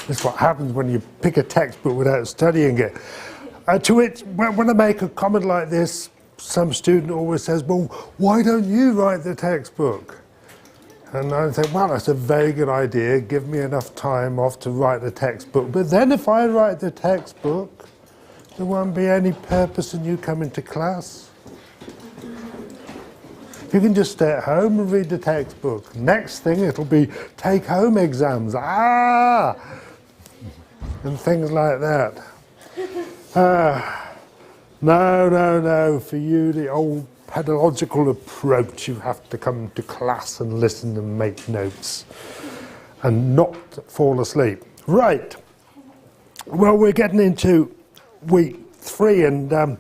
That's what happens when you pick a textbook without studying it. To which, when I make a comment like this, some student always says, well, why don't you write the textbook? And I think, well, that's a very good idea. Give me enough time off to write the textbook. But then if I write the textbook, there won't be any purpose in you coming to class. You can just stay at home and read the textbook. Next thing, it'll be take-home exams. And things like that. No. For you, the old pedagogical approach, you have to come to class and listen and make notes and not fall asleep. Right. Well, we're getting into week 3 and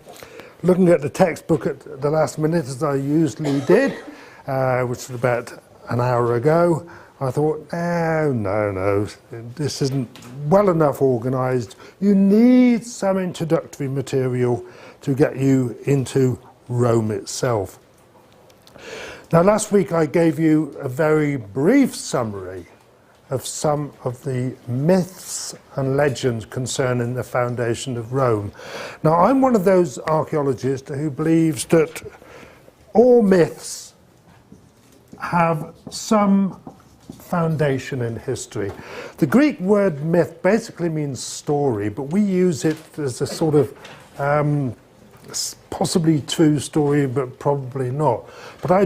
looking at the textbook at the last minute, as I usually did, which was about an hour ago. I thought, no, this isn't well enough organised. You need some introductory material to get you into Rome itself. Now, last week I gave you a very brief summary of some of the myths and legends concerning the foundation of Rome. Now, I'm one of those archaeologists who believes that all myths have some foundation in history. The Greek word myth basically means story, but we use it as a sort of possibly true story, but probably not. But I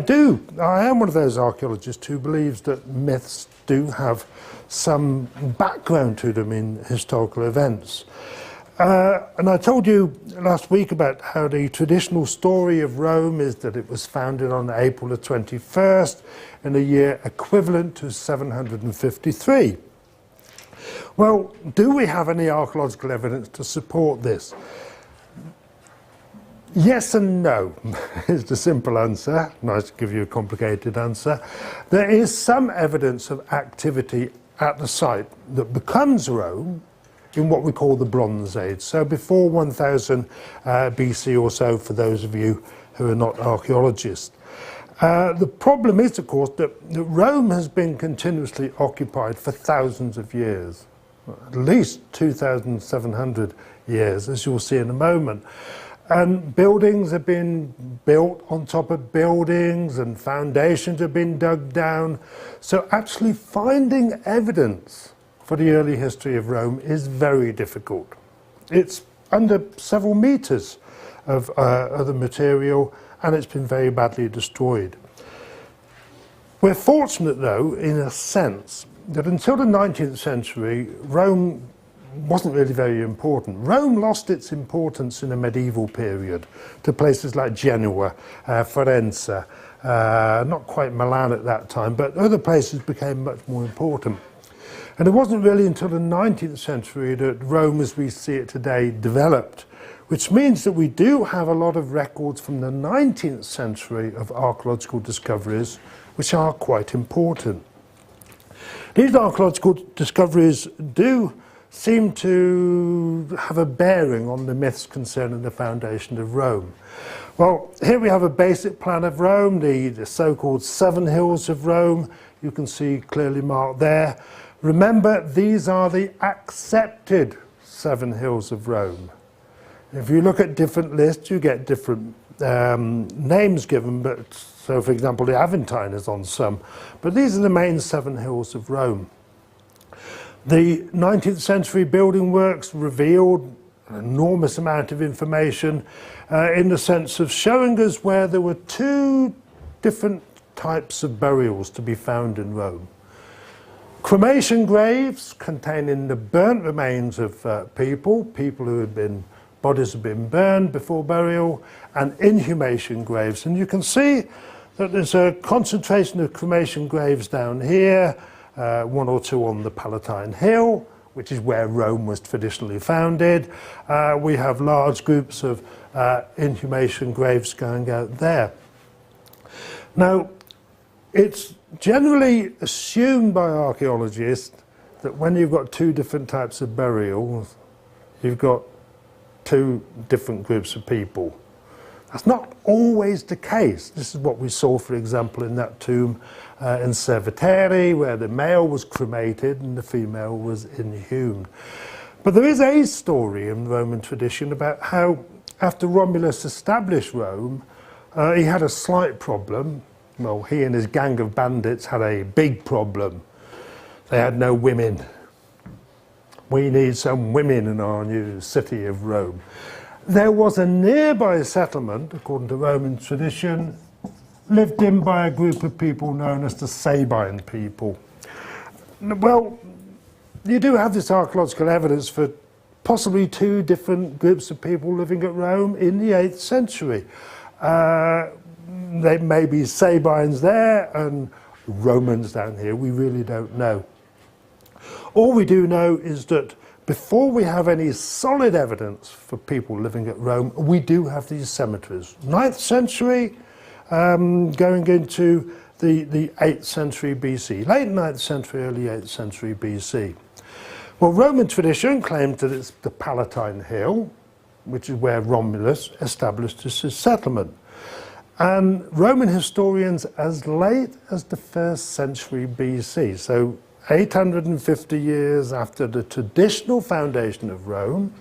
am one of those archaeologists who believes that myths do have some background to them in historical events. And I told you last week about how the traditional story of Rome is that it was founded on April the 21st in a year equivalent to 753. Well, do we have any archaeological evidence to support this? Yes and no is the simple answer. Nice to give you a complicated answer. There is some evidence of activity at the site that becomes Rome in what we call the Bronze Age, so before 1000 BC or so, for those of you who are not archaeologists. The problem is, of course, that Rome has been continuously occupied for thousands of years, at least 2,700 years, as you'll see in a moment. And buildings have been built on top of buildings and foundations have been dug down. So actually finding evidence for the early history of Rome is very difficult. It's under several meters of other material, and it's been very badly destroyed. We're fortunate, though, in a sense, that until the 19th century, Rome wasn't really very important. Rome lost its importance in the medieval period to places like Genoa, Firenze, not quite Milan at that time, but other places became much more important. And it wasn't really until the 19th century that Rome as we see it today developed, which means that we do have a lot of records from the 19th century of archaeological discoveries, which are quite important. These archaeological discoveries do seem to have a bearing on the myths concerning the foundation of Rome. Well, here we have a basic plan of Rome, the so-called 7 hills of Rome. You can see clearly marked there. Remember, these are the accepted 7 hills of Rome. If you look at different lists, you get different names given, but so for example the Aventine is on some, but these are the main 7 hills of Rome. The 19th century building works revealed an enormous amount of information in the sense of showing us where there were 2 different types of burials to be found in Rome. Cremation graves containing the burnt remains of people who had been, bodies had been burned before burial, and inhumation graves. And you can see that there's a concentration of cremation graves down here, 1 or 2 on the Palatine Hill, which is where Rome was traditionally founded. We have large groups of inhumation graves going out there. Now, it's generally assumed by archaeologists that when you've got 2 different types of burials, you've got 2 different groups of people. That's not always the case. This is what we saw, for example, in that tomb in Cerveteri, where the male was cremated and the female was inhumed. But there is a story in Roman tradition about how, after Romulus established Rome, he had a slight problem. Well, he and his gang of bandits had a big problem. They had no women. We need some women in our new city of Rome. There was a nearby settlement, according to Roman tradition, lived in by a group of people known as the Sabine people. Well, you do have this archaeological evidence for possibly two different groups of people living at Rome in the 8th century. There may be Sabines there and Romans down here, we really don't know. All we do know is that before we have any solid evidence for people living at Rome, we do have these cemeteries. 9th century, going into the 8th century BC, late 9th century, early 8th century BC. Well, Roman tradition claims that it's the Palatine Hill, which is where Romulus established his settlement. And Roman historians, as late as the 1st century BC, so 850 years after the traditional foundation of Rome,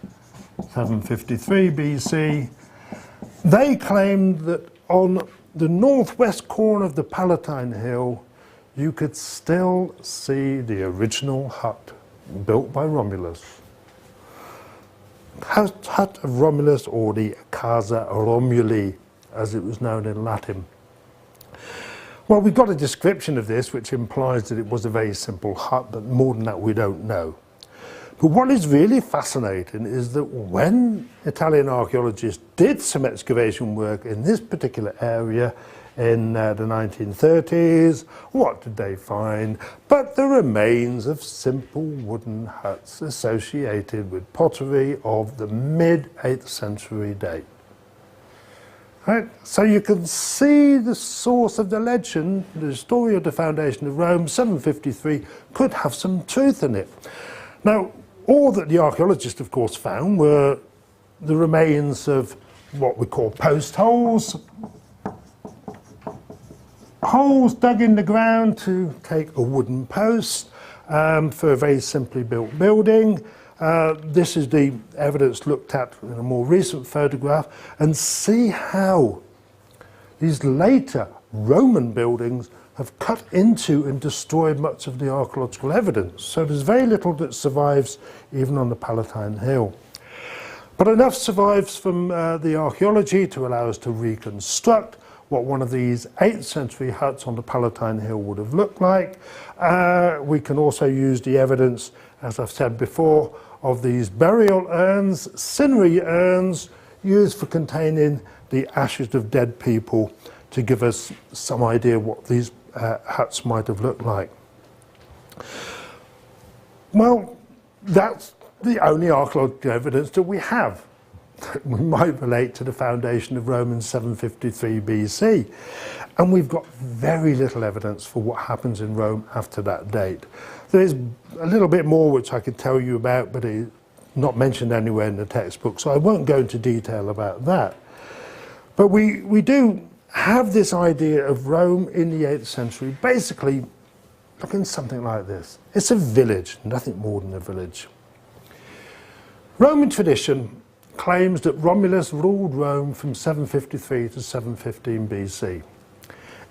753 BC, they claimed that on the northwest corner of the Palatine Hill, you could still see the original hut built by Romulus. Hut of Romulus, or the Casa Romuli, as it was known in Latin. Well, we've got a description of this which implies that it was a very simple hut, but more than that we don't know. But what is really fascinating is that when Italian archaeologists did some excavation work in this particular area in the 1930s, what did they find but the remains of simple wooden huts associated with pottery of the mid-8th century date. Right? So you can see the source of the legend, the story of the foundation of Rome, 753, could have some truth in it. Now, all that the archaeologists, of course, found were the remains of what we call post holes. Holes dug in the ground to take a wooden post for a very simply built building. This is the evidence looked at in a more recent photograph, and see how these later Roman buildings have cut into and destroyed much of the archaeological evidence. So there's very little that survives even on the Palatine Hill. But enough survives from the archaeology to allow us to reconstruct what one of these 8th century huts on the Palatine Hill would have looked like. We can also use the evidence, as I've said before, of these burial urns, cinerary urns, used for containing the ashes of dead people, to give us some idea what these huts might have looked like. Well, that's the only archaeological evidence that we have that we might relate to the foundation of Rome in 753 BC. And we've got very little evidence for what happens in Rome after that date. There's a little bit more which I could tell you about, but it's not mentioned anywhere in the textbook, so I won't go into detail about that. But we do have this idea of Rome in the 8th century, basically looking something like this. It's a village, nothing more than a village. Roman tradition claims that Romulus ruled Rome from 753 to 715 BC.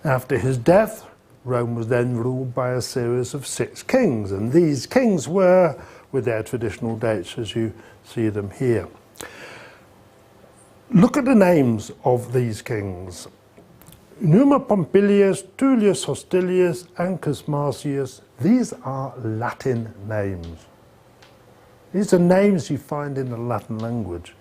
After his death, Rome was then ruled by a series of 6 kings, and these kings were, with their traditional dates as you see them here. Look at the names of these kings. Numa Pompilius, Tullius Hostilius, Ancus Marcius. These are Latin names. These are names you find in the Latin language.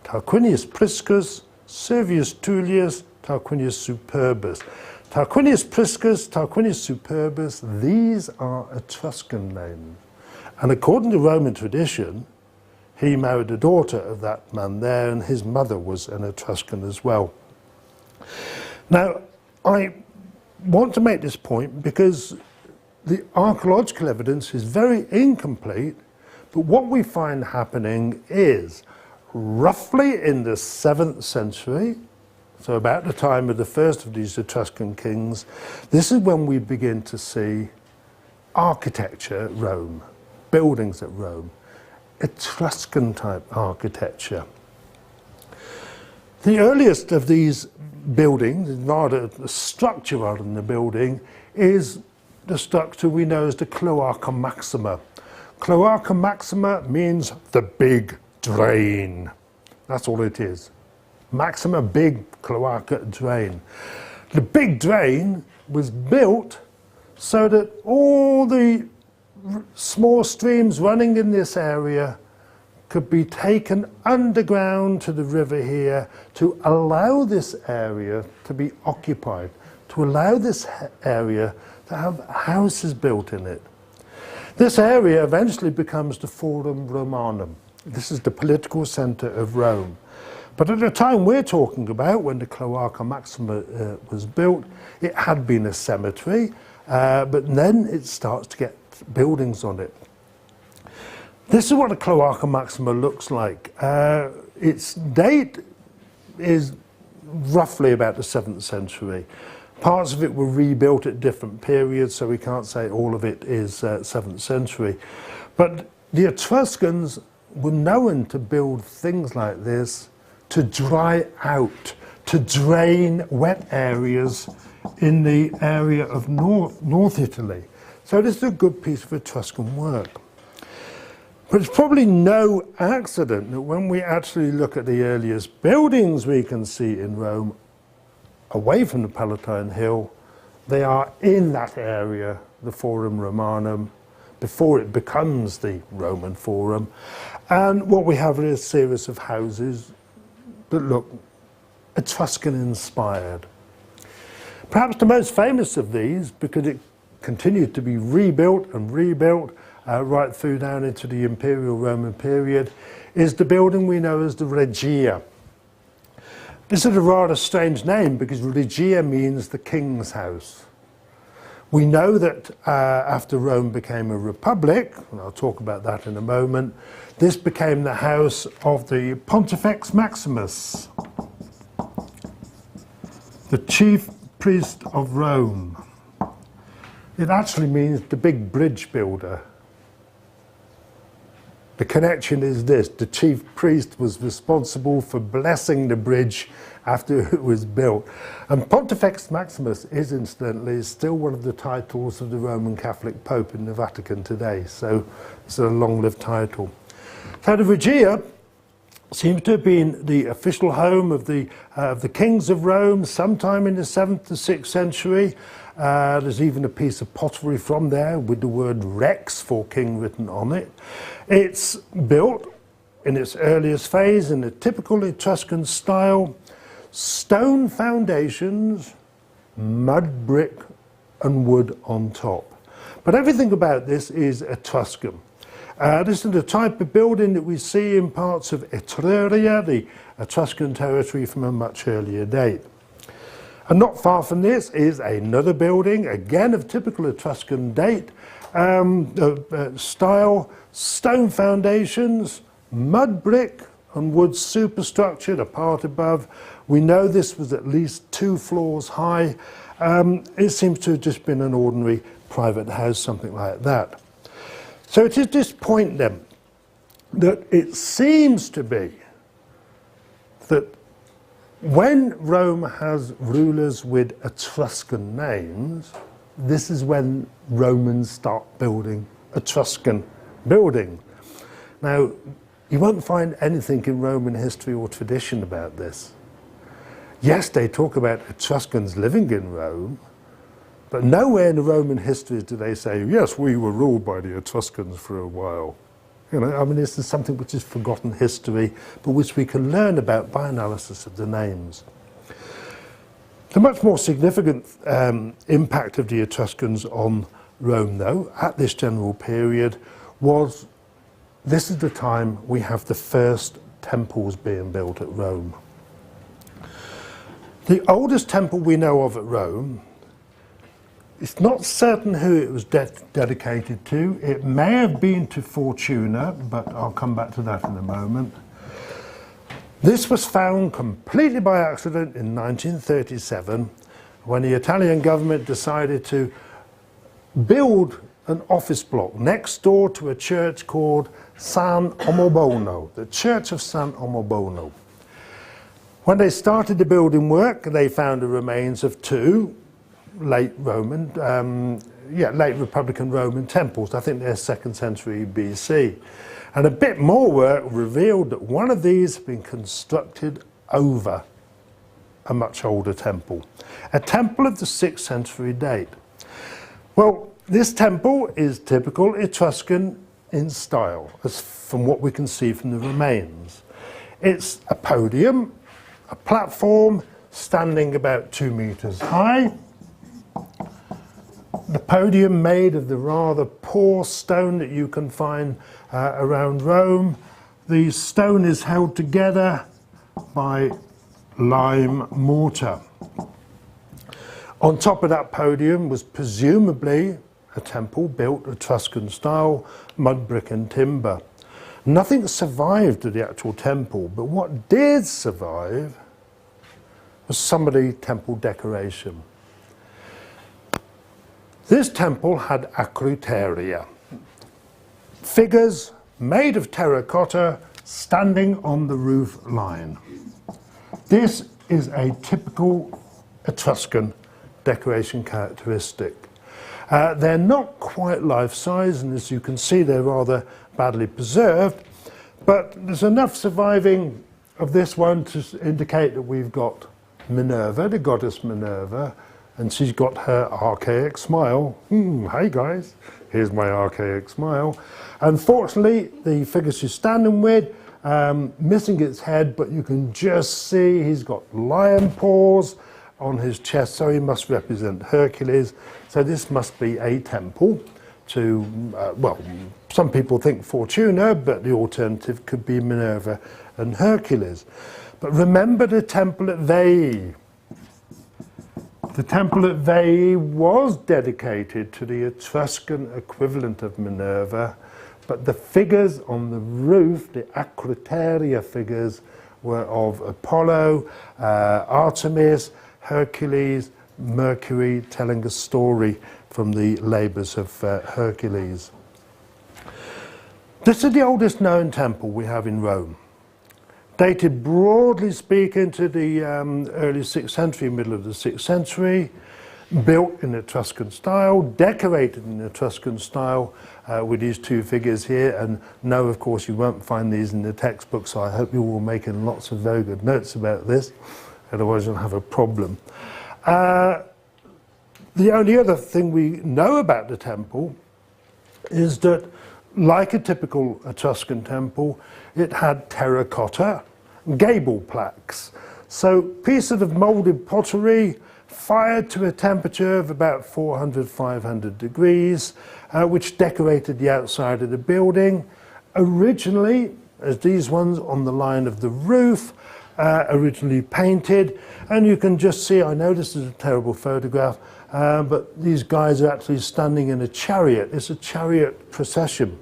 Tarquinius Priscus, Servius Tullius, Tarquinius Superbus. Tarquinius Priscus, Tarquinius Superbus, these are Etruscan names. And according to Roman tradition, he married a daughter of that man there, and his mother was an Etruscan as well. Now, I want to make this point because the archaeological evidence is very incomplete, but what we find happening is roughly in the 7th century, so about the time of the first of these Etruscan kings, this is when we begin to see architecture at Rome, buildings at Rome, Etruscan type architecture. The earliest of these buildings, the structure rather than the building, is the structure we know as the Cloaca Maxima. Cloaca Maxima means the big drain. That's all it is. Maxima, big cloaca drain. The big drain was built so that all the small streams running in this area could be taken underground to the river here to allow this area to be occupied, to allow this area to have houses built in it. This area eventually becomes the Forum Romanum. This is the political centre of Rome. But at the time we're talking about, when the Cloaca Maxima was built, it had been a cemetery, but then it starts to get buildings on it. This is what the Cloaca Maxima looks like. Its date is roughly about the 7th century. Parts of it were rebuilt at different periods, so we can't say all of it is 7th century. But the Etruscans were known to build things like this to dry out, to drain wet areas in the area of North Italy. So this is a good piece of Etruscan work. But it's probably no accident that when we actually look at the earliest buildings we can see in Rome, away from the Palatine Hill, they are in that area, the Forum Romanum, before it becomes the Roman Forum. And what we have is a series of houses that look Etruscan-inspired. Perhaps the most famous of these, because it continued to be rebuilt and rebuilt right through down into the Imperial Roman period, is the building we know as the Regia. This is a rather strange name because Regia means the king's house. We know that after Rome became a republic, and I'll talk about that in a moment, this became the house of the Pontifex Maximus, the chief priest of Rome. It actually means the big bridge builder. The connection is this: the chief priest was responsible for blessing the bridge after it was built. And Pontifex Maximus is, incidentally, still one of the titles of the Roman Catholic Pope in the Vatican today, so it's a long-lived title. So the Regia seems to have been the official home of the kings of Rome sometime in the 7th to 6th century. There's even a piece of pottery from there with the word Rex for king written on it. It's built in its earliest phase in a typical Etruscan style, stone foundations, mud brick and wood on top. But everything about this is Etruscan. This is the type of building that we see in parts of Etruria, the Etruscan territory from a much earlier date. And not far from this is another building, again of typical Etruscan date, style, stone foundations, mud brick and wood superstructure, the part above. We know this was at least 2 floors high. It seems to have just been an ordinary private house, something like that. So it is this point then that it seems to be that when Rome has rulers with Etruscan names, this is when Romans start building Etruscan buildings. Now, you won't find anything in Roman history or tradition about this. Yes, they talk about Etruscans living in Rome, but nowhere in the Roman histories do they say, yes, we were ruled by the Etruscans for a while. You know, I mean, this is something which is forgotten history, but which we can learn about by analysis of the names. The much more significant impact of the Etruscans on Rome, though, at this general period, was this is the time we have the first temples being built at Rome. The oldest temple we know of at Rome, it's not certain who it was dedicated to. It may have been to Fortuna, but I'll come back to that in a moment. This was found completely by accident in 1937 when the Italian government decided to build an office block next door to a church called San Omobono, the Church of San Omobono. When they started the building work, they found the remains of two late Republican Roman temples. I think they're 2nd century BC. And a bit more work revealed that one of these had been constructed over a much older temple, a temple of the 6th century date. Well, this temple is typical Etruscan in style, as from what we can see from the remains. It's a podium, a platform standing about 2 meters high. The podium made of the rather poor stone that you can find around Rome. The stone is held together by lime mortar. On top of that podium was presumably a temple built Etruscan style, mud brick and timber. Nothing survived of the actual temple, but what did survive was some of the temple decoration. This temple had acroteria, figures made of terracotta standing on the roof line. This is a typical Etruscan decoration characteristic. They're not quite life-size, and as you can see, they're rather badly preserved, but there's enough surviving of this one to indicate that we've got Minerva, the goddess Minerva, and she's got her archaic smile. Hey guys, here's my archaic smile. Unfortunately, the figure she's standing with, missing its head, but you can just see he's got lion paws on his chest, so he must represent Hercules. So this must be a temple to, well, some people think Fortuna, but the alternative could be Minerva and Hercules. But remember the temple at Veii. The temple at Veii was dedicated to the Etruscan equivalent of Minerva, but the figures on the roof, the acroteria figures, were of Apollo, Artemis, Hercules, Mercury, telling a story from the labours of Hercules. This is the oldest known temple we have in Rome. Dated, broadly speaking, to the early 6th century, middle of the 6th century, built in Etruscan style, decorated in Etruscan style with these two figures here. And no, of course, you won't find these in the textbook, so I hope you're all making lots of very good notes about this, otherwise you'll have a problem. The only other thing we know about the temple is that, like a typical Etruscan temple, it had terracotta gable plaques. So pieces of moulded pottery fired to a temperature of about 400, 500 degrees, which decorated the outside of the building. Originally, as these ones on the line of the roof, originally painted. And you can just see, I know this is a terrible photograph, but these guys are actually standing in a chariot. It's a chariot procession.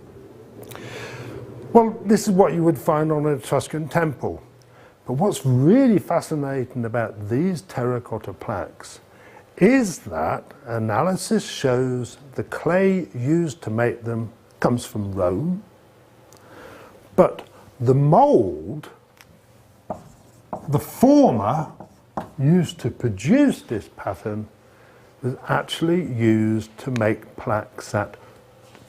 Well, this is what you would find on an Etruscan temple. But what's really fascinating about these terracotta plaques is that analysis shows the clay used to make them comes from Rome, but the mould, the former used to produce this pattern, was actually used to make plaques at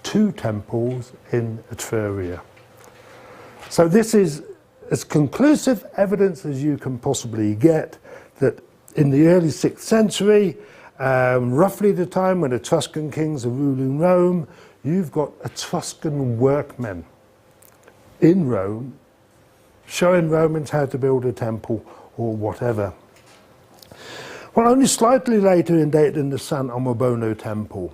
two temples in Etruria. So this is as conclusive evidence as you can possibly get that in the early 6th century, roughly the time when Etruscan kings are ruling Rome, you've got Etruscan workmen in Rome showing Romans how to build a temple or whatever. Well, only slightly later in date than the San Omobono temple.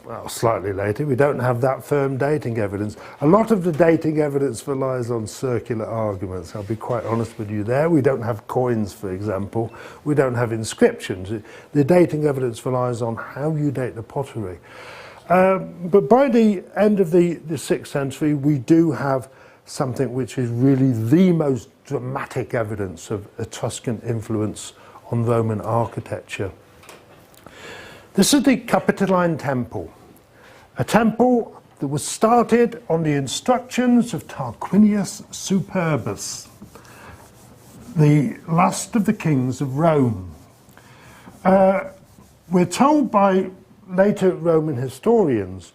Well, slightly later, we don't have that firm dating evidence. A lot of the dating evidence relies on circular arguments. I'll be quite honest with you there. We don't have coins, for example. We don't have inscriptions. The dating evidence relies on how you date the pottery. But by the end of the 6th century, we do have something which is really the most dramatic evidence of Etruscan influence on Roman architecture. This is the Capitoline Temple, a temple that was started on the instructions of Tarquinius Superbus, the last of the kings of Rome. We're told by later Roman historians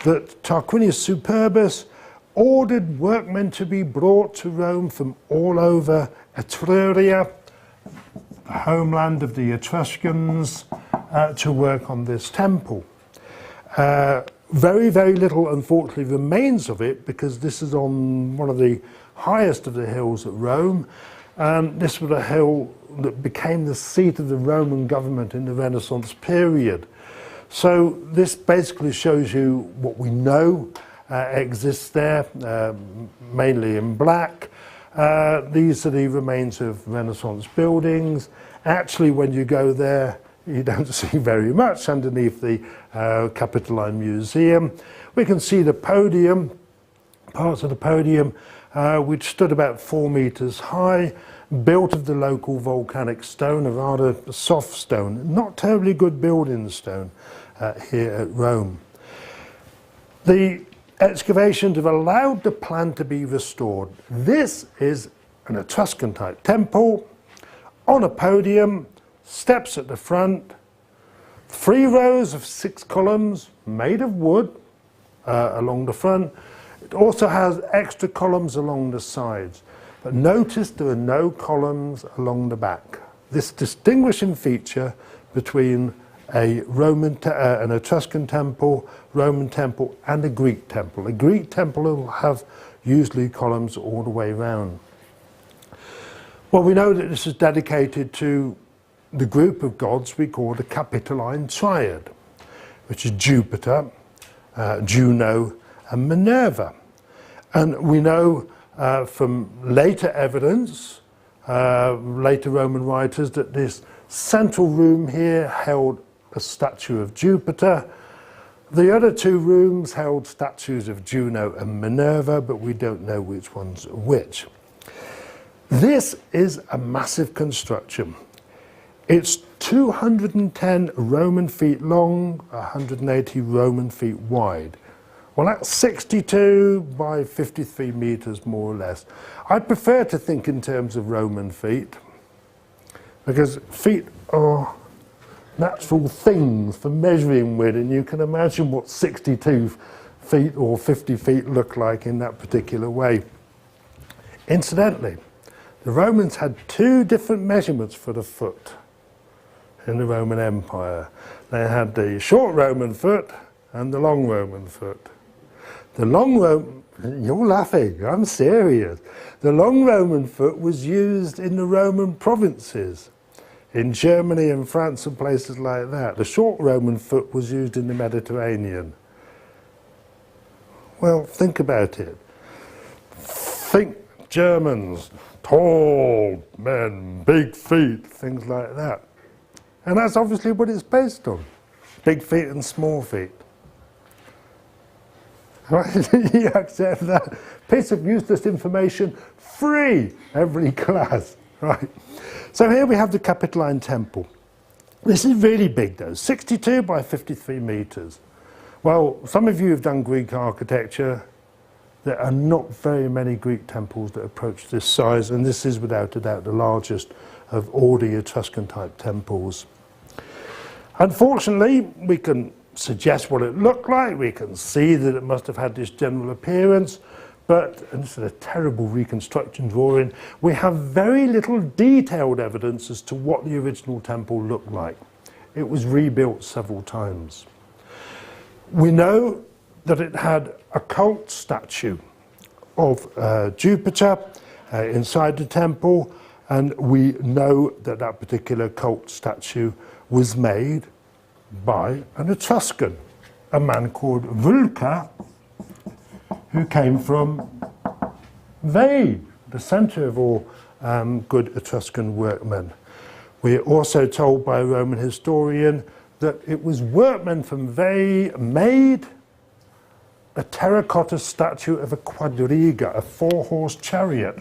that Tarquinius Superbus ordered workmen to be brought to Rome from all over Etruria, the homeland of the Etruscans, to work on this temple. Very, very little, unfortunately, remains of it because this is on one of the highest of the hills at Rome. This was a hill that became the seat of the Roman government in the Renaissance period. So this basically shows you what we know exists there, mainly in black. These are the remains of Renaissance buildings. Actually, when you go there, you don't see very much underneath the Capitoline Museum. We can see the podium, parts of the podium, which stood about 4 meters high, built of the local volcanic stone, a rather soft stone, not terribly good building stone here at Rome. The excavations have allowed the plan to be restored. This is an Etruscan type temple on a podium, steps at the front, 3 rows of 6 columns made of wood along the front. It also has extra columns along the sides. But notice there are no columns along the back. This distinguishing feature between an Etruscan temple, Roman temple, and a Greek temple. A Greek temple will have usually columns all the way round. Well, we know that this is dedicated to the group of gods we call the Capitoline Triad, which is Jupiter, Juno, and Minerva. And we know from later evidence, later Roman writers, that this central room here held a statue of Jupiter. The other 2 rooms held statues of Juno and Minerva, but we don't know which one's which. This is a massive construction. It's 210 Roman feet long, 180 Roman feet wide. Well, that's 62 by 53 meters, more or less. I prefer to think in terms of Roman feet, because feet are natural things for measuring with, and you can imagine what 62 feet or 50 feet look like in that particular way. Incidentally, the Romans had 2 different measurements for the foot in the Roman Empire. They had the short Roman foot and the long Roman foot. The long Roman, you're laughing, I'm serious. The long Roman foot was used in the Roman provinces, in Germany and France and places like that. The short Roman foot was used in the Mediterranean. Well, think about it. Think Germans, tall men, big feet, things like that. And that's obviously what it's based on. Big feet and small feet. Right? You accept that piece of useless information free, every class. Right? So here we have the Capitoline Temple. This is really big though, 62 by 53 meters. Well, some of you have done Greek architecture. There are not very many Greek temples that approach this size, and this is without a doubt the largest of all the Etruscan type temples. Unfortunately, we can suggest what it looked like. We can see that it must have had this general appearance, but, and this is a terrible reconstruction drawing, we have very little detailed evidence as to what the original temple looked like. It was rebuilt several times. We know that it had a cult statue of Jupiter inside the temple, and we know that that particular cult statue was made by an Etruscan, a man called Vulca, who came from Veii, the centre of all good Etruscan workmen. We're also told by a Roman historian that it was workmen from Veii made a terracotta statue of a quadriga, a four-horse chariot,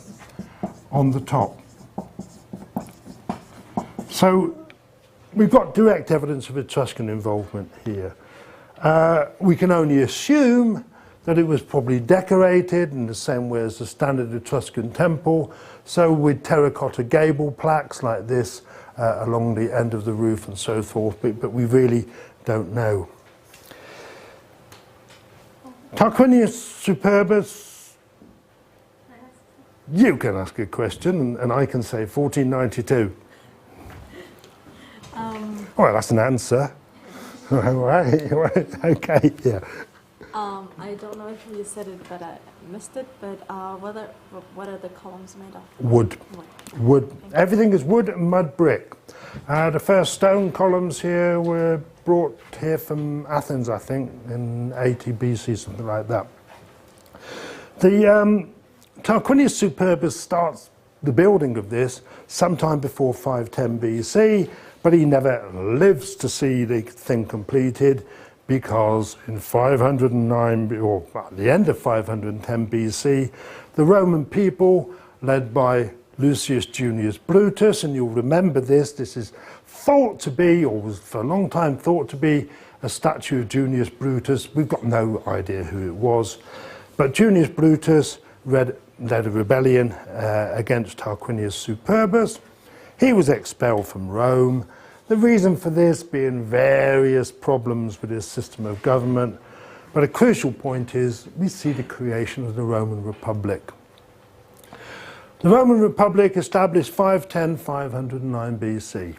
on the top. So we've got direct evidence of Etruscan involvement here. We can only assume that it was probably decorated in the same way as the standard Etruscan temple, so with terracotta gable plaques like this along the end of the roof and so forth, but we really don't know. Tarquinius Superbus, you can ask a question and I can say 1492. Well, that's an answer. Right, okay, yeah. I don't know if you said it, but I missed it. But what are the columns made of? Wood. Wood. Everything is wood and mud brick. The first stone columns here were brought here from Athens, I think, in 80 BC, something like that. The Tarquinius Superbus starts the building of this sometime before 510 BC, but he never lives to see the thing completed, because in 509, or at the end of 510 BC, the Roman people, led by Lucius Junius Brutus, and you'll remember this is thought to be, or was for a long time thought to be, a statue of Junius Brutus. We've got no idea who it was, but Junius Brutus led a rebellion against Tarquinius Superbus. He was expelled from Rome. The reason for this being various problems with his system of government, but a crucial point is we see the creation of the Roman Republic. The Roman Republic established 510-509 BC.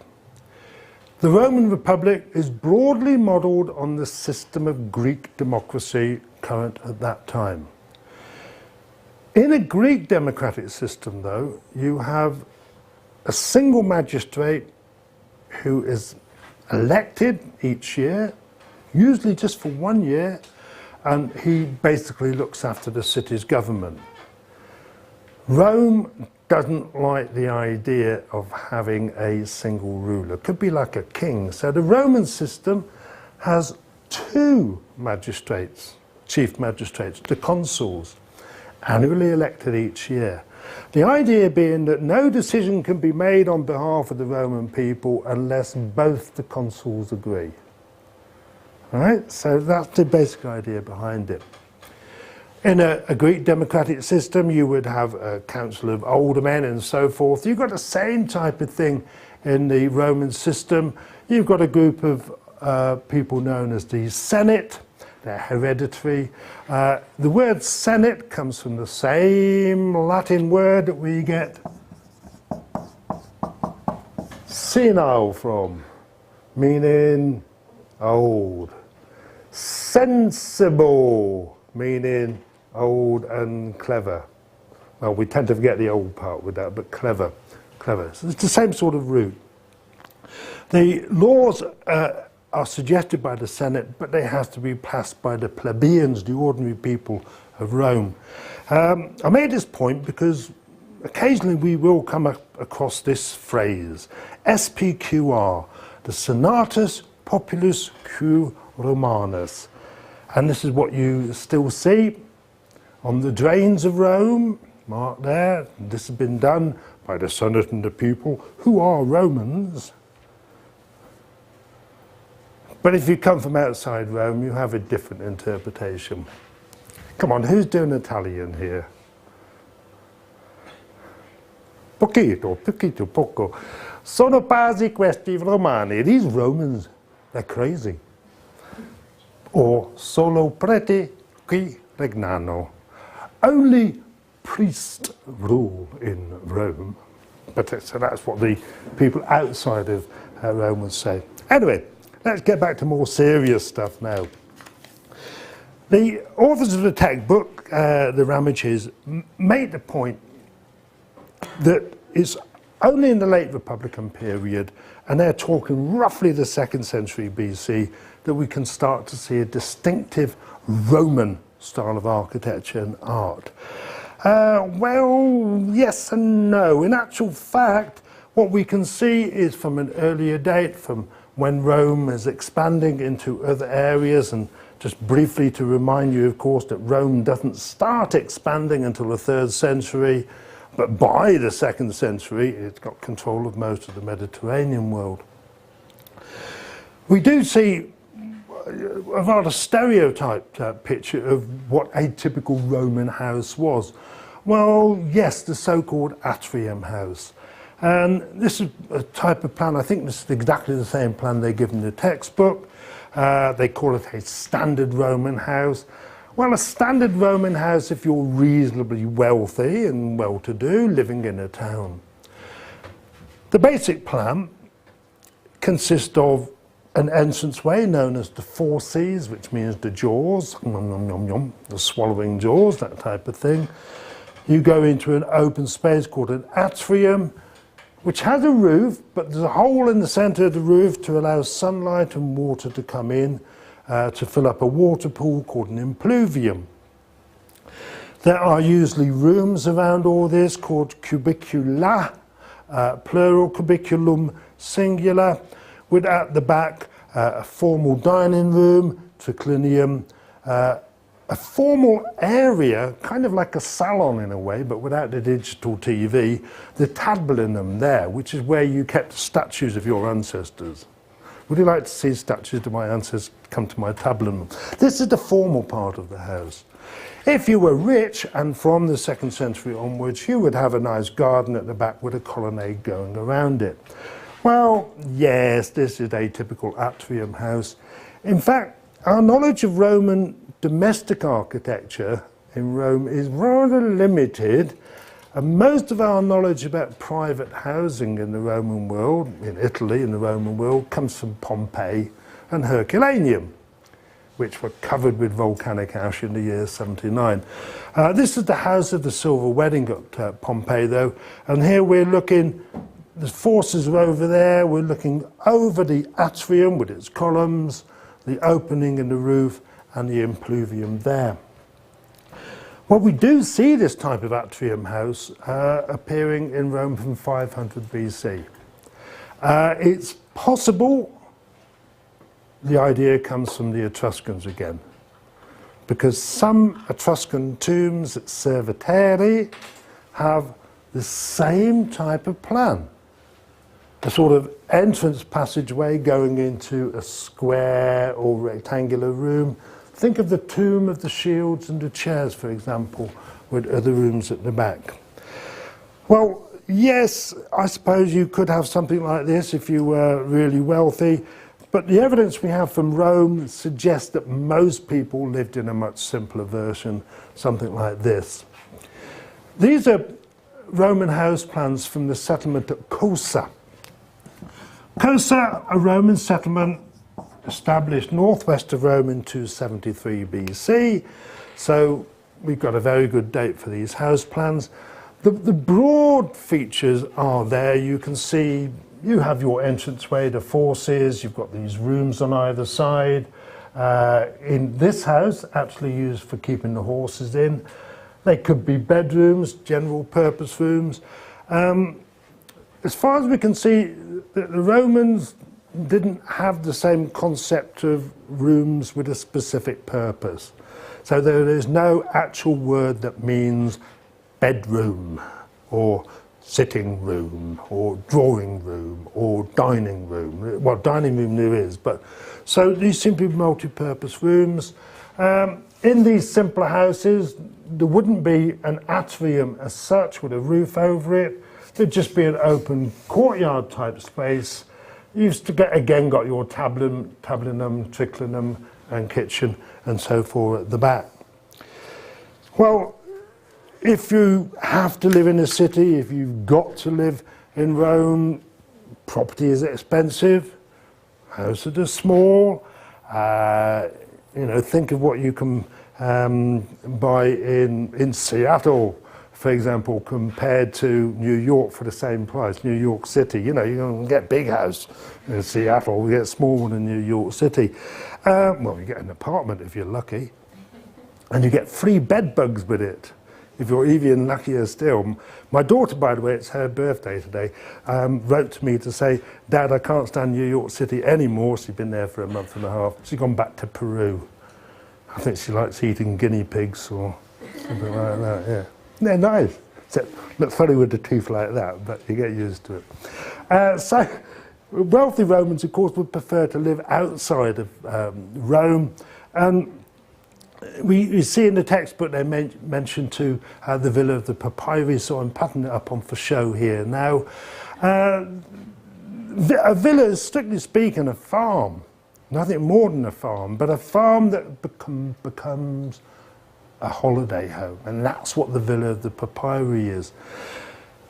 The Roman Republic is broadly modelled on the system of Greek democracy current at that time. In a Greek democratic system, though, you have a single magistrate who is elected each year, usually just for 1 year, and he basically looks after the city's government. Rome doesn't like the idea of having a single ruler. It could be like a king. So the Roman system has 2 magistrates, chief magistrates, the consuls, annually elected each year. The idea being that no decision can be made on behalf of the Roman people unless both the consuls agree. All right? So that's the basic idea behind it. In a Greek democratic system, you would have a council of aldermen and so forth. You've got the same type of thing in the Roman system. You've got a group of people known as the Senate. They're hereditary. The word Senate comes from the same Latin word that we get senile from, meaning old. Sensible, meaning old and clever. Well, we tend to forget the old part with that, but clever. So it's the same sort of root. The laws are suggested by the Senate, but they have to be passed by the plebeians, the ordinary people of Rome. I made this point because occasionally we will come across this phrase, SPQR, the Senatus Populus Q Romanus. And this is what you still see on the drains of Rome, marked there. This has been done by the Senate and the people, who are Romans. But if you come from outside Rome, you have a different interpretation. Come on, who's doing Italian here? Poco. Sono pazzi questi romani. These Romans, they're crazy. Or solo preti qui regnano. Only priests rule in Rome. But so that's what the people outside of Rome would say. Anyway, let's get back to more serious stuff now. The authors of the textbook, the Ramages, made the point that it's only in the late Republican period, and they're talking roughly the 2nd century BC, that we can start to see a distinctive Roman style of architecture and art. Well, yes and no. In actual fact, what we can see is from an earlier date, from when Rome is expanding into other areas and Just briefly to remind you, of course, that Rome doesn't start expanding until the 3rd century, but by the 2nd century, it's got control of most of the Mediterranean world. We do see a rather stereotyped picture of what a typical Roman house was. Well, yes, the so-called atrium house. And this is a type of plan, I think this is exactly the same plan they give in the textbook. They call it a standard Roman house. Well, a standard Roman house if you're reasonably wealthy and well-to-do, living in a town. The basic plan consists of an entranceway known as the fauces, which means the jaws, the swallowing jaws, that type of thing. You go into an open space called an atrium, which has a roof, but there's a hole in the centre of the roof to allow sunlight and water to come in to fill up a water pool called an impluvium. There are usually rooms around all this called cubicula, plural, cubiculum singular, with at the back a formal dining room, triclinium, a formal area, kind of like a salon in a way, but without the digital TV, the tablinum there, which is where you kept statues of your ancestors. Would you like to see statues of my ancestors? Come to my tablinum. This is the formal part of the house. If you were rich, and from the 2nd century onwards, you would have a nice garden at the back with a colonnade going around it. Well, yes, this is a typical atrium house. In fact, our knowledge of Roman domestic architecture in Rome is rather limited, and most of our knowledge about private housing in the Roman world, in Italy, in the Roman world, comes from Pompeii and Herculaneum, which were covered with volcanic ash in the year 79. This is the house of the silver wedding at Pompeii, though, and here we're looking, the forces are over there, we're looking over the atrium with its columns, the opening in the roof, and the impluvium there. Well, we do see this type of atrium house appearing in Rome from 500 BC. It's possible the idea comes from the Etruscans again, because some Etruscan tombs at Cerveteri have the same type of plan. A sort of entrance passageway going into a square or rectangular room. Think of the tomb of the shields and the chairs, for example, with other rooms at the back. Well, yes, I suppose you could have something like this if you were really wealthy, but the evidence we have from Rome suggests that most people lived in a much simpler version, something like this. These are Roman house plans from the settlement at Cosa. Cosa, a Roman settlement established northwest of Rome in 273 BC, so we've got a very good date for these house plans. The broad features are there. You can see you have your entranceway, the fauces, you've got these rooms on either side. In this house, actually used for keeping the horses in. They could be bedrooms, general purpose rooms. As far as we can see, the Romans didn't have the same concept of rooms with a specific purpose. So there is no actual word that means bedroom or sitting room or drawing room or dining room. Well, dining room there is, but so these seem to be multi-purpose rooms. In these simpler houses, there wouldn't be an atrium as such with a roof over it. There'd just be an open courtyard type space. You've again got your tablinum, triclinum and kitchen and so forth at the back. Well, if you have to live in a city, if you've got to live in Rome, property is expensive, houses are small. You know, think of what you can buy in Seattle, for example, compared to New York for the same price, New York City. You know, you can get big house in Seattle, you get small one in New York City. Well, you get an apartment if you're lucky, and you get free bed bugs with it, if you're even luckier still. My daughter, by the way, it's her birthday today, wrote to me to say, Dad, I can't stand New York City anymore. She's been there for a month and a half. She's gone back to Peru. I think she likes eating guinea pigs or something like that, yeah. They're nice. Except look funny with the teeth like that, but you get used to it. So wealthy Romans, of course, would prefer to live outside of Rome. And we see in the textbook they mention to the villa of the papyri, so I'm putting it up on for show here. Now, a villa is, strictly speaking, a farm. Nothing more than a farm, but a farm that becomes a holiday home. And that's what the villa of the papyri is.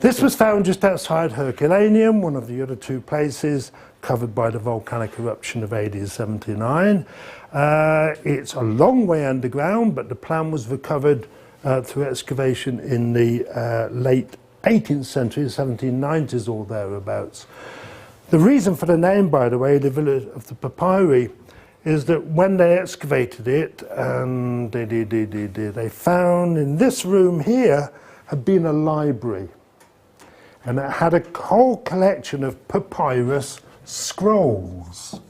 This was found just outside Herculaneum, one of the other two places covered by the volcanic eruption of AD 79. It's a long way underground, but the plan was recovered through excavation in the late 18th century, 1790s or thereabouts. The reason for the name, by the way, the villa of the papyri, is that when they excavated it, and they found in this room here had been a library. And it had a whole collection of papyrus scrolls.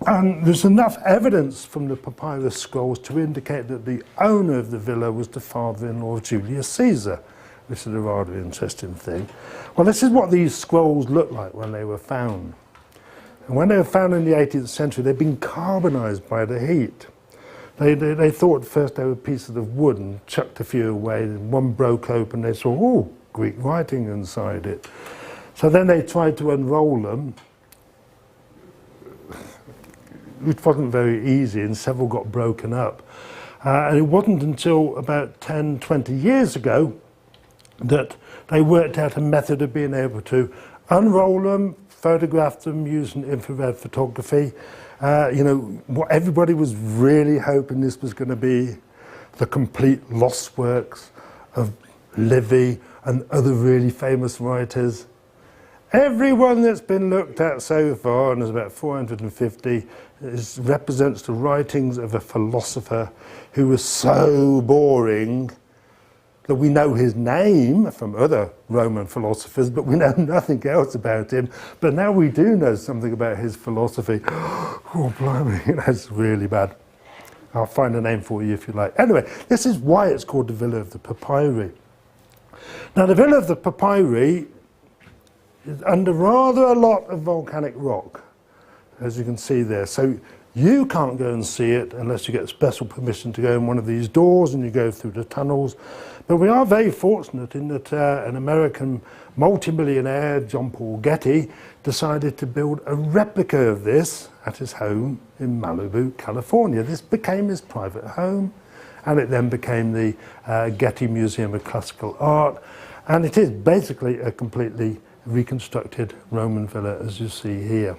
And there's enough evidence from the papyrus scrolls to indicate that the owner of the villa was the father-in-law of Julius Caesar, which is a rather interesting thing. Well, this is what these scrolls looked like when they were found. And when they were found in the 18th century, they'd been carbonized by the heat. They thought first they were pieces of wood and chucked a few away, and one broke open, they saw, oh, Greek writing inside it. So then they tried to unroll them, which wasn't very easy, and several got broken up. And it wasn't until about 10, 20 years ago that they worked out a method of being able to unroll them, photograph them using infrared photography. You know, what everybody was really hoping this was going to be the complete lost works of Livy and other really famous writers. Everyone that's been looked at so far, and there's about 450, represents the writings of a philosopher who was so boring that we know his name from other Roman philosophers, but we know nothing else about him. But now we do know something about his philosophy. Oh, blimey, that's really bad. I'll find a name for you if you like. Anyway, this is why it's called the Villa of the Papyri. Now, the Villa of the Papyri is under rather a lot of volcanic rock, as you can see there. So you can't go and see it unless you get special permission to go in one of these doors and you go through the tunnels. But we are very fortunate in that an American multimillionaire, John Paul Getty, decided to build a replica of this at his home in Malibu, California. This became his private home, and it then became the Getty Museum of Classical Art. And it is basically a completely reconstructed Roman villa, as you see here.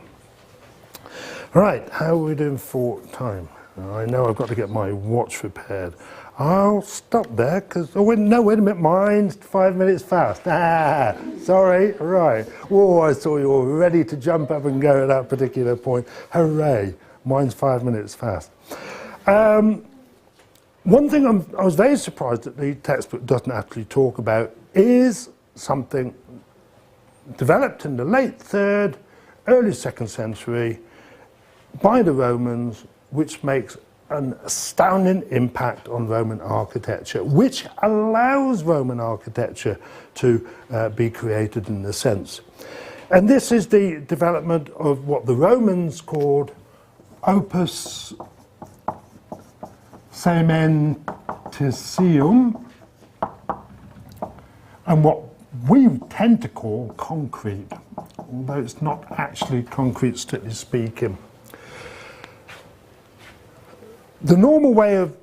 Right, how are we doing for time? I know I've got to get my watch repaired. I'll stop there because, oh, no, wait a minute, mine's 5 minutes fast. Ah, sorry, right. Oh, I saw you all ready to jump up and go at that particular point. Hooray, mine's 5 minutes fast. One thing I was very surprised that the textbook doesn't actually talk about is something developed in the late 3rd, early 2nd century by the Romans, which makes an astounding impact on Roman architecture, which allows Roman architecture to be created in a sense. And this is the development of what the Romans called opus cementitium, and what we tend to call concrete, although it's not actually concrete, strictly speaking. The normal way of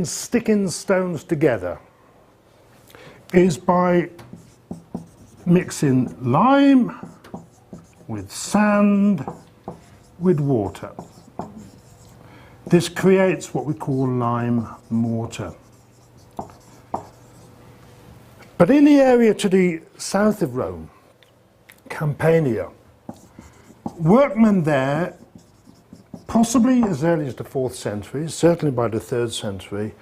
sticking stones together is by mixing lime with sand with water. This creates what we call lime mortar. But in the area to the south of Rome, Campania, workmen there, possibly as early as the 4th century, certainly by the 3rd century,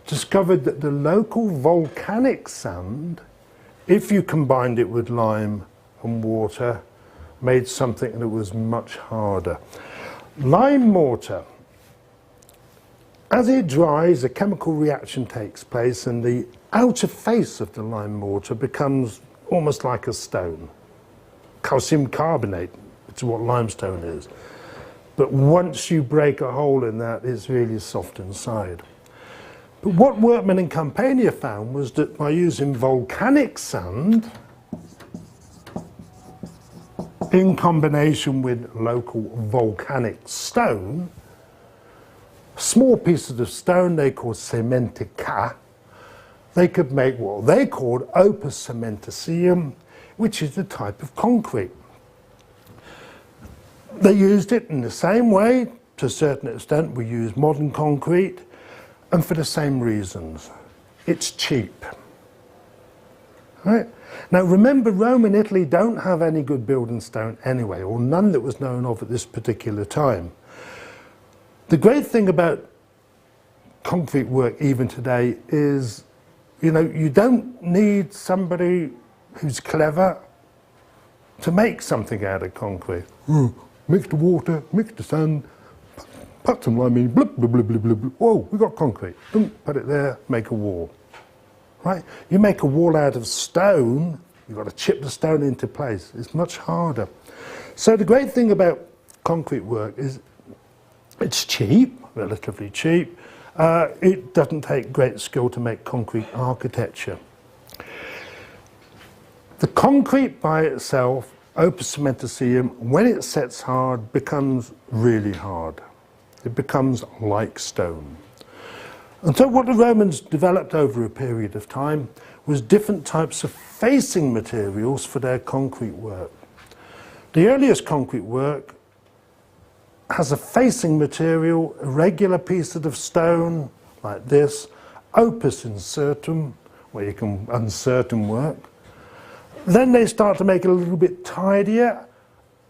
discovered that the local volcanic sand, if you combined it with lime and water, made something that was much harder. Lime mortar. As it dries, a chemical reaction takes place and the outer face of the lime mortar becomes almost like a stone. Calcium carbonate, which is what limestone is. But once you break a hole in that, it's really soft inside. But what Workman and Campania found was that by using volcanic sand in combination with local volcanic stone, small pieces of stone they called cementica, they could make what they called opus cementitium, which is a type of concrete. They used it in the same way, to a certain extent, we use modern concrete, and for the same reasons. It's cheap. Right? Now remember, Rome and Italy don't have any good building stone anyway, or none that was known of at this particular time. The great thing about concrete work even today is, you know, you don't need somebody who's clever to make something out of concrete. Mix the water, mix the sand, put some lime in, blub, blub, blub, blub, blub. Whoa, we got concrete. Put it there, make a wall. Right? You make a wall out of stone, you've got to chip the stone into place. It's much harder. So the great thing about concrete work is it's cheap, relatively cheap. It doesn't take great skill to make concrete architecture. The concrete by itself, opus cementitium, when it sets hard, becomes really hard. It becomes like stone. And so what the Romans developed over a period of time was different types of facing materials for their concrete work. The earliest concrete work has a facing material, a regular piece of stone, like this, opus incertum, where you can uncertain work. Then they start to make it a little bit tidier,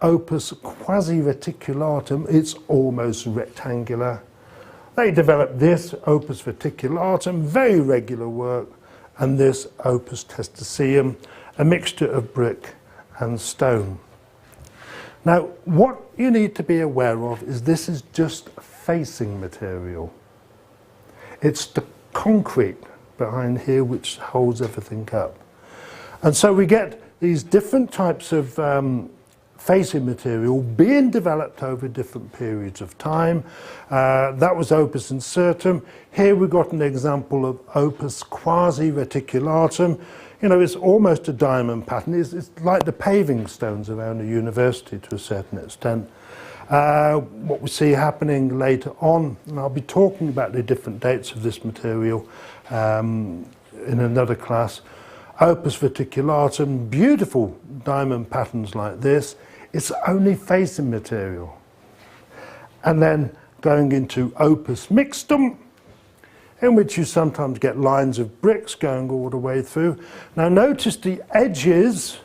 opus quasi reticulatum, it's almost rectangular. They developed this, opus verticulatum, very regular work, and this opus testicium, a mixture of brick and stone. Now, what you need to be aware of is this is just facing material. It's the concrete behind here which holds everything up. And so we get these different types of facing material being developed over different periods of time. That was opus incertum. Here we've got an example of opus quasi reticulatum. You know, it's almost a diamond pattern. It's like the paving stones around the university to a certain extent. What we see happening later on, and I'll be talking about the different dates of this material in another class. Opus verticulatum, beautiful diamond patterns like this. It's only facing material. And then going into opus mixtum, in which you sometimes get lines of bricks going all the way through. Now notice the edges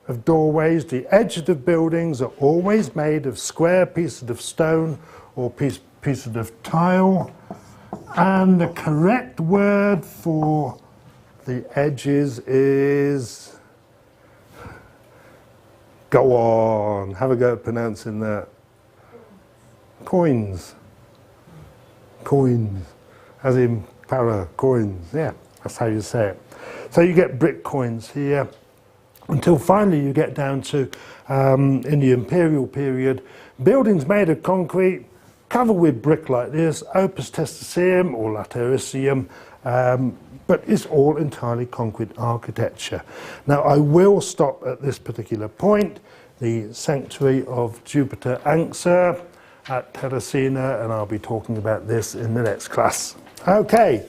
of doorways, the edges of buildings are always made of square pieces of stone or pieces of tile. And the correct word for the edges is, go on, have a go at pronouncing that. Coins. Coins. As in para, coins. Yeah, that's how you say it. So you get brick coins here, until finally you get down to, in the imperial period, buildings made of concrete, covered with brick like this, opus testicium or latericium, but it's all entirely concrete architecture. Now I will stop at this particular point, the sanctuary of Jupiter Anxur at Terracina, and I'll be talking about this in the next class. Okay.